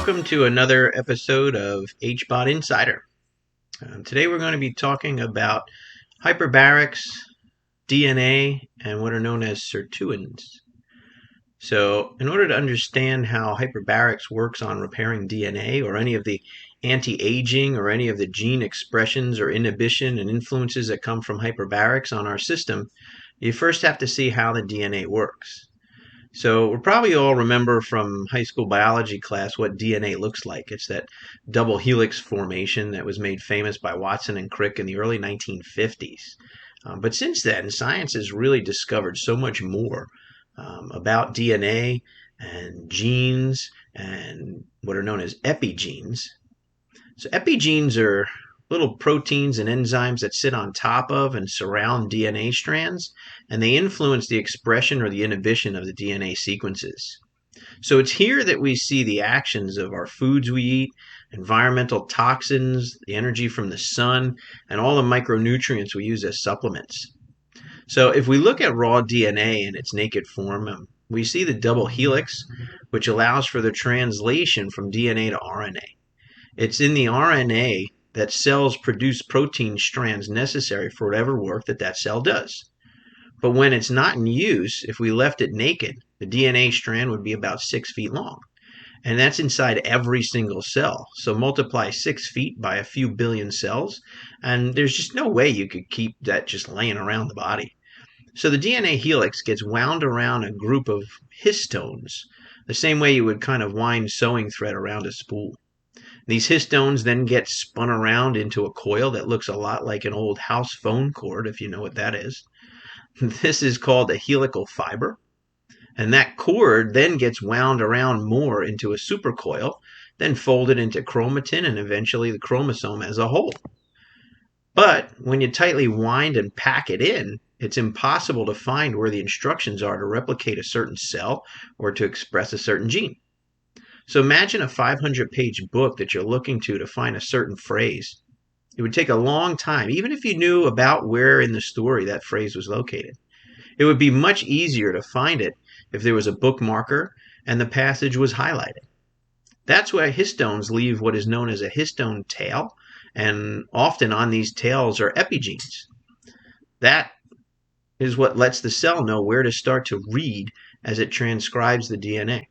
Welcome to another episode of HBOT Insider. Today we're going to be talking about hyperbarics, DNA, and what are known as sirtuins. So in order to understand how hyperbarics works on repairing DNA or any of the anti-aging or any of the gene expressions or inhibition and influences that come from hyperbarics on our system, you first have to see how the DNA works. So we'll probably all remember from high school biology class what DNA looks like. It's that double helix formation that was made famous by Watson and Crick in the early 1950s. But since then, science has really discovered so much more about DNA and genes and what are known as epigenes. So epigenes are little proteins and enzymes that sit on top of and surround DNA strands, and they influence the expression or the inhibition of the DNA sequences. So it's here that we see the actions of our foods we eat, environmental toxins, the energy from the sun, and all the micronutrients we use as supplements. So if we look at raw DNA in its naked form, we see the double helix, which allows for the translation from DNA to RNA. It's in the RNA that cells produce protein strands necessary for whatever work that cell does. But when it's not in use, if we left it naked, the DNA strand would be about 6 feet long. And that's inside every single cell. So multiply 6 feet by a few billion cells, and there's just no way you could keep that just laying around the body. So the DNA helix gets wound around a group of histones, the same way you would kind of wind sewing thread around a spool. These histones then get spun around into a coil that looks a lot like an old house phone cord, if you know what that is. This is called a helical fiber. And that cord then gets wound around more into a supercoil, then folded into chromatin and eventually the chromosome as a whole. But when you tightly wind and pack it in, it's impossible to find where the instructions are to replicate a certain cell or to express a certain gene. So imagine a 500-page book that you're looking to find a certain phrase. It would take a long time, even if you knew about where in the story that phrase was located. It would be much easier to find it if there was a bookmarker and the passage was highlighted. That's why histones leave what is known as a histone tail, and often on these tails are epigenes. That is what lets the cell know where to start to read as it transcribes the DNA.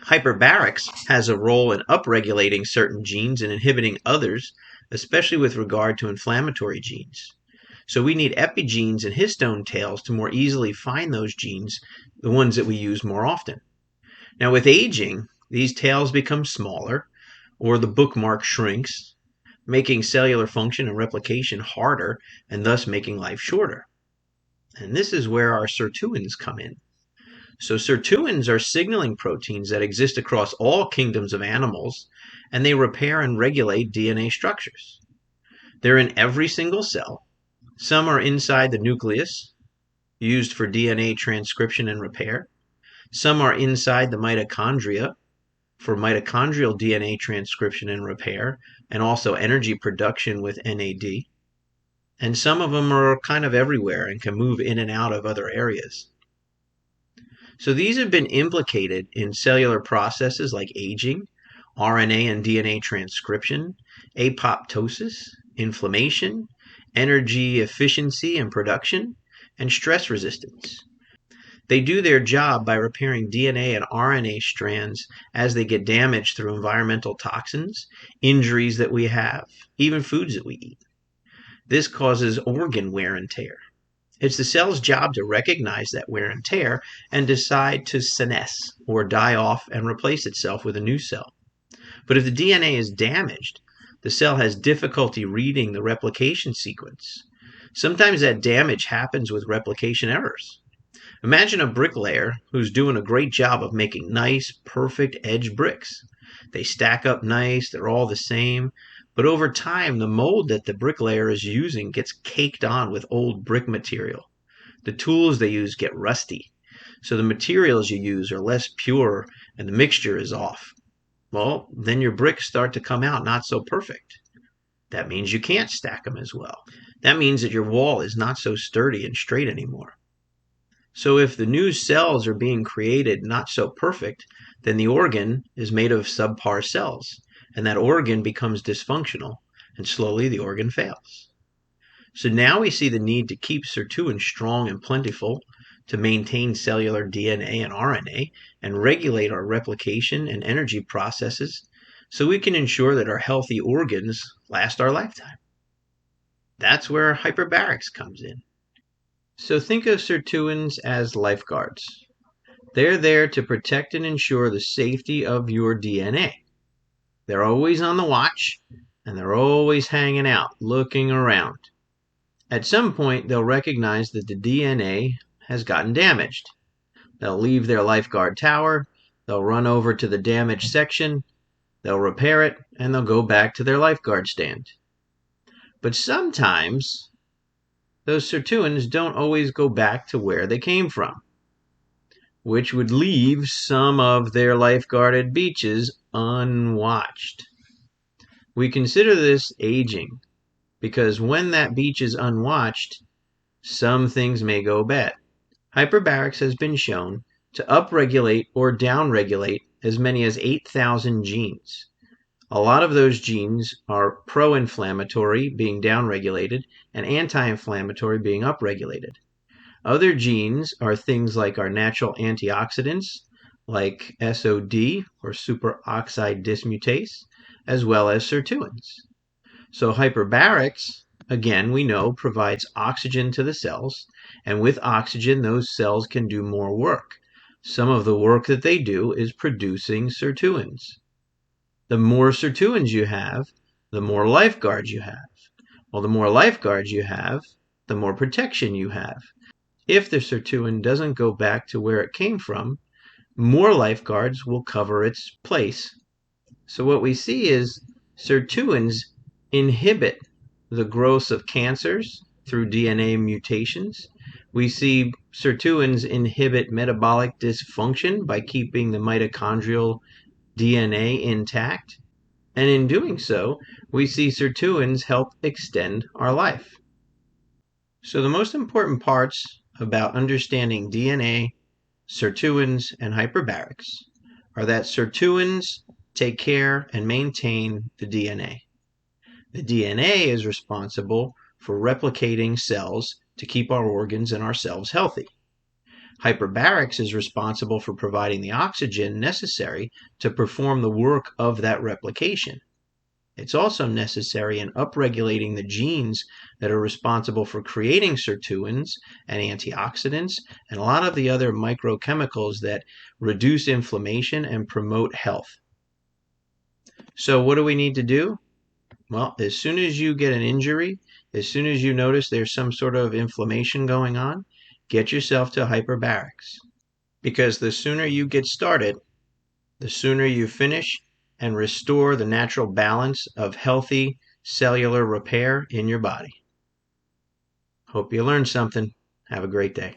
Hyperbarics has a role in upregulating certain genes and inhibiting others, especially with regard to inflammatory genes. So we need epigenes and histone tails to more easily find those genes, the ones that we use more often. Now with aging, these tails become smaller, or the bookmark shrinks, making cellular function and replication harder, and thus making life shorter. And this is where our sirtuins come in. So sirtuins are signaling proteins that exist across all kingdoms of animals, and they repair and regulate DNA structures. They're in every single cell. Some are inside the nucleus, used for DNA transcription and repair. Some are inside the mitochondria, for mitochondrial DNA transcription and repair, and also energy production with NAD. And some of them are kind of everywhere and can move in and out of other areas. So these have been implicated in cellular processes like aging, RNA and DNA transcription, apoptosis, inflammation, energy efficiency and production, and stress resistance. They do their job by repairing DNA and RNA strands as they get damaged through environmental toxins, injuries that we have, even foods that we eat. This causes organ wear and tear. It's the cell's job to recognize that wear and tear and decide to senesce, or die off and replace itself with a new cell. But if the DNA is damaged, the cell has difficulty reading the replication sequence. Sometimes that damage happens with replication errors. Imagine a bricklayer who's doing a great job of making nice, perfect edge bricks. They stack up nice, they're all the same, but over time, the mold that the bricklayer is using gets caked on with old brick material. The tools they use get rusty, so the materials you use are less pure and the mixture is off. Well, then your bricks start to come out not so perfect. That means you can't stack them as well. That means that your wall is not so sturdy and straight anymore. So if the new cells are being created not so perfect, then the organ is made of subpar cells, and that organ becomes dysfunctional, and slowly the organ fails. So now we see the need to keep sirtuins strong and plentiful to maintain cellular DNA and RNA and regulate our replication and energy processes so we can ensure that our healthy organs last our lifetime. That's where hyperbarics comes in. So think of sirtuins as lifeguards. They're there to protect and ensure the safety of your DNA. They're always on the watch, and they're always hanging out, looking around. At some point, they'll recognize that the DNA has gotten damaged. They'll leave their lifeguard tower, they'll run over to the damaged section, they'll repair it, and they'll go back to their lifeguard stand. But sometimes, those sirtuins don't always go back to where they came from, which would leave some of their lifeguarded beaches unwatched. We consider this aging, because when that beach is unwatched, some things may go bad. Hyperbarics has been shown to upregulate or downregulate as many as 8,000 genes. A lot of those genes are pro-inflammatory, being downregulated, and anti-inflammatory, being upregulated. Other genes are things like our natural antioxidants, like SOD, or superoxide dismutase, as well as sirtuins. So hyperbarics, again, we know, provides oxygen to the cells, and with oxygen, those cells can do more work. Some of the work that they do is producing sirtuins. The more sirtuins you have, the more lifeguards you have. Well, the more lifeguards you have, the more protection you have. If the sirtuin doesn't go back to where it came from, more lifeguards will cover its place. So what we see is sirtuins inhibit the growth of cancers through DNA mutations. We see sirtuins inhibit metabolic dysfunction by keeping the mitochondrial DNA intact. And in doing so, we see sirtuins help extend our life. So the most important parts about understanding DNA, sirtuins, and hyperbarics are that sirtuins take care and maintain the DNA. The DNA is responsible for replicating cells to keep our organs and our cells healthy. Hyperbarics is responsible for providing the oxygen necessary to perform the work of that replication. It's also necessary in upregulating the genes that are responsible for creating sirtuins and antioxidants and a lot of the other microchemicals that reduce inflammation and promote health. So what do we need to do? Well, as soon as you get an injury, as soon as you notice there's some sort of inflammation going on, get yourself to hyperbarics. Because the sooner you get started, the sooner you finish and restore the natural balance of healthy cellular repair in your body. Hope you learned something. Have a great day.